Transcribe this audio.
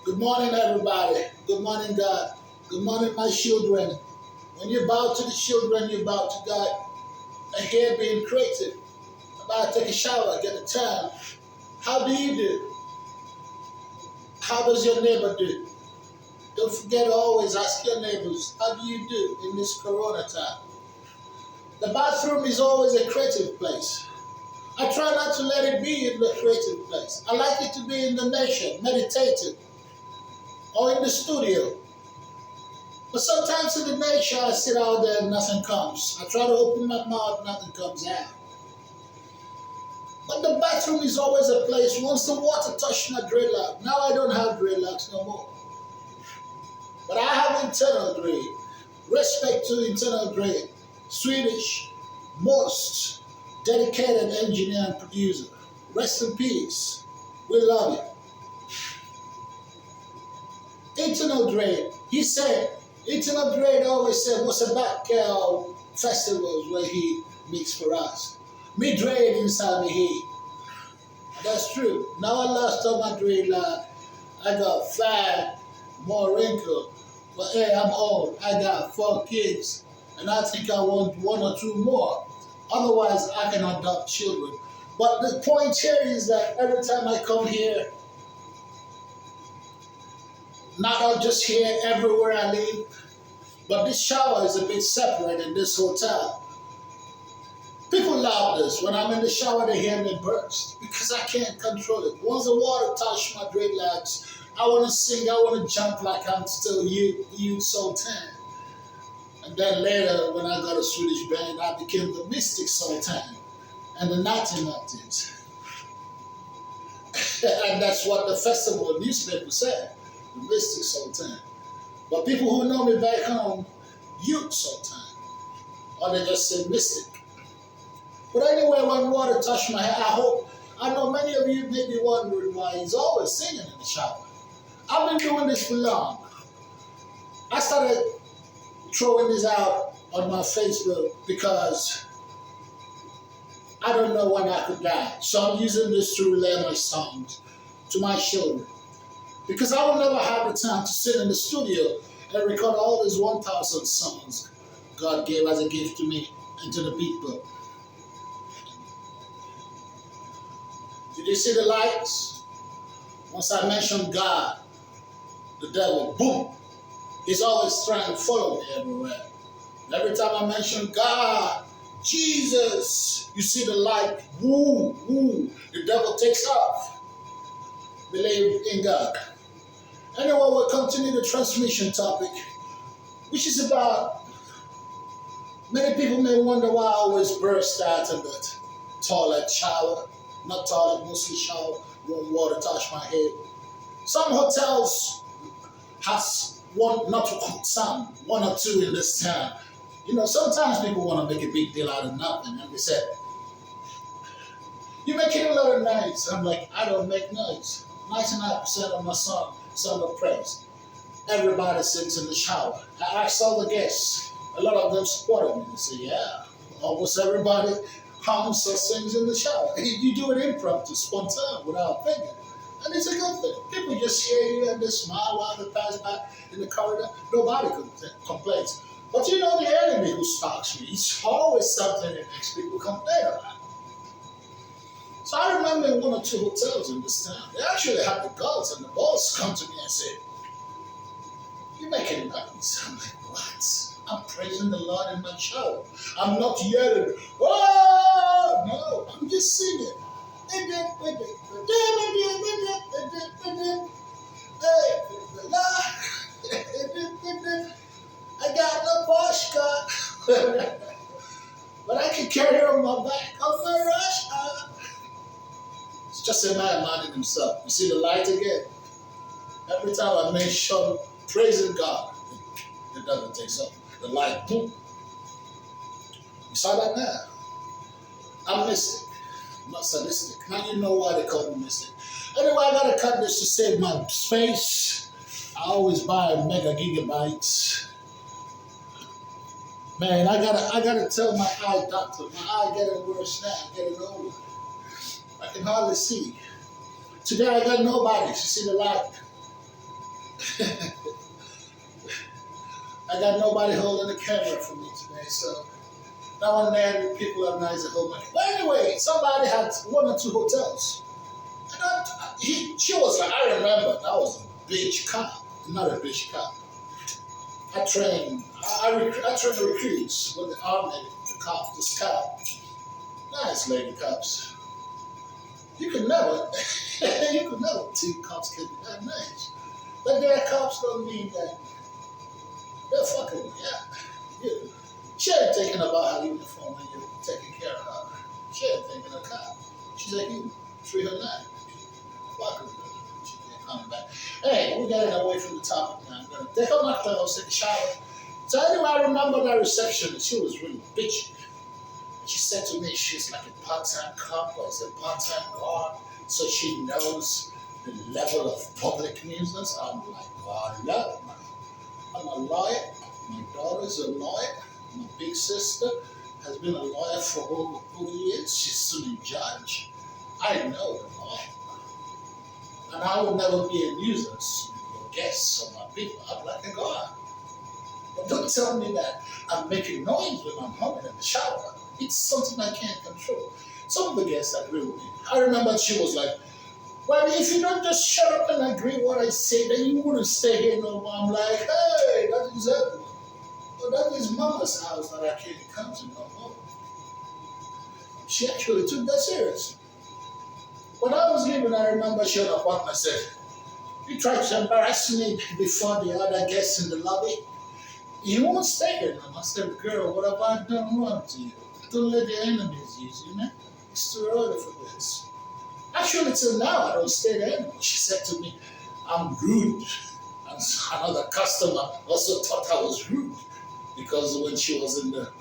Good morning, everybody. Good morning, God. Good morning, my children. When you bow to the children, you bow to God. And here being creative. About to take a shower, get a tan. How do you do? How does your neighbor do? Don't forget to always ask your neighbors, how do you do in this corona time? The bathroom is always a creative place. I try not to let it be in the creative place. I like it to be in the nation, meditating, or in the studio. But sometimes in the nature, I sit out there and nothing comes. I try to open my mouth, nothing comes out. But the bathroom is always a place. Once the water touched my dreadlock, now I don't have dreadlocks no more. But I have internal drain. Respect to internal drain. Swedish, most dedicated engineer and producer. Rest in peace. We love you. Internal drain. He said, Internal drain always said, what's about festivals where he makes for us. Me drain inside me head. That's true. Now I lost all my dreadlock. I got 5 more wrinkles. But hey, I'm old. I got 4 kids. And I think I want 1 or 2 more. Otherwise, I can adopt children. But the point here is that every time I come here, not just here, everywhere I live, but this shower is a bit separate in this hotel. People love this. When I'm in the shower, they hear me burst because I can't control it. Once the water touches my dreadlocks, I want to sing, I want to jump like I'm still Youth Sultan. And then later, when I got a Swedish band, I became the Mystic Sultan and the Naughty Naughties. And that's what the festival newspaper said, the Mystic Sultan. But people who know me back home, Youth Sultan, or they just say Mystic. But anyway, when water touched my hair, I know many of you may be wondering why he's always singing in the shower. I've been doing this for long. I started throwing this out on my Facebook because I don't know when I could die. So I'm using this to relay my songs to my children. Because I will never have the time to sit in the studio and record all these 1,000 songs God gave as a gift to me and to the people. Did you see the lights? Once I mentioned God, the devil, boom, he's always trying to follow me everywhere. Every time I mention God, Jesus, you see the light, woo, woo, the devil takes off. Believe in God. Anyway, we'll continue the transmission topic, which is about, many people may wonder why I always burst out of the toilet shower. Not toilet, mostly shower, warm water touch my head. Some hotels has one or two in this town. You know, sometimes people want to make a big deal out of nothing, and they say, "You're making a lot of noise." I'm like, I don't make noise. 99% of my song of praise. Everybody sings in the shower. I asked all the guests. A lot of them supported me. They say, "Yeah, almost everybody hums or sings in the shower." You do it impromptu, spontaneous, without thinking. And it's a good thing. People just hear you and they smile while they pass by in the corridor. Nobody complains. But you know the enemy who stalks me. It's always something that makes people complain about. So I remember in 1 or 2 hotels in this town, they actually had the girls and the boys come to me and say, "You're making noise." I'm like, "What? I'm praising the Lord in my shower. I'm not yelling, oh, no, I'm just singing. Hey, the Lord. I got no Porsche car, but I can carry her on my back. I'm a rush. It's just a man minding himself. You see the light again? Every time I mention praising God, the devil takes up. The light, boom. You saw that now? I'm mystic, I'm not sadistic. Now you know why they call me mystic. Anyway, I gotta cut this to save my space. I always buy mega gigabytes. Man, I gotta tell my eye doctor. My eye getting worse now, getting older. I can hardly see. Today I got nobody. You see the light? I got nobody holding the camera for me today, so now and then people are nice to hold my. But anyway, somebody had one or two hotels. And she was like, I remember that was a beach cop, not a beach cop. I trained, I trained recruits with the army, the cops, the scout. Nice lady cops. You could never, you could never think cops can be that nice. But their cops don't mean that they're fucking, yeah. She ain't thinking about her uniform when you're taking care of her. She ain't thinking of cop. She's like, you treat her nice. Fuck her. She can't come back. Hey, we got it away from the topic now. I'm gonna take off my clothes, take a shower. So anyway, I remember that receptionist. She was really bitchy. She said to me, she's like a part-time cop or is a part-time guard, so she knows the level of public nuisance. I'm like, oh no, man. I'm a lawyer. My daughter's a lawyer. My big sister has been a lawyer for over 40 years. She's soon a judge. I know the law. And I will never be a nuisance or guest of my people. I'm like a guard. But don't tell me that I'm making noise when I'm home in the shower. It's something I can't control. Some of the guests agree with me. I remember she was like, well, if you don't just shut up and agree what I say, then you wouldn't stay here no more. I'm like, hey, that is it. Well, that is mama's house that I can't come to no more. She actually took that serious. When I was leaving, I remember she had a partner said, you tried to embarrass me before the other guests in the lobby. You won't stay here now. I said, girl, what have I done wrong to you? Don't let the enemies use you, man. It's too early for this. Actually, till now, I don't stay there anymore. She said to me, I'm rude. And another customer also thought I was rude because when she was in the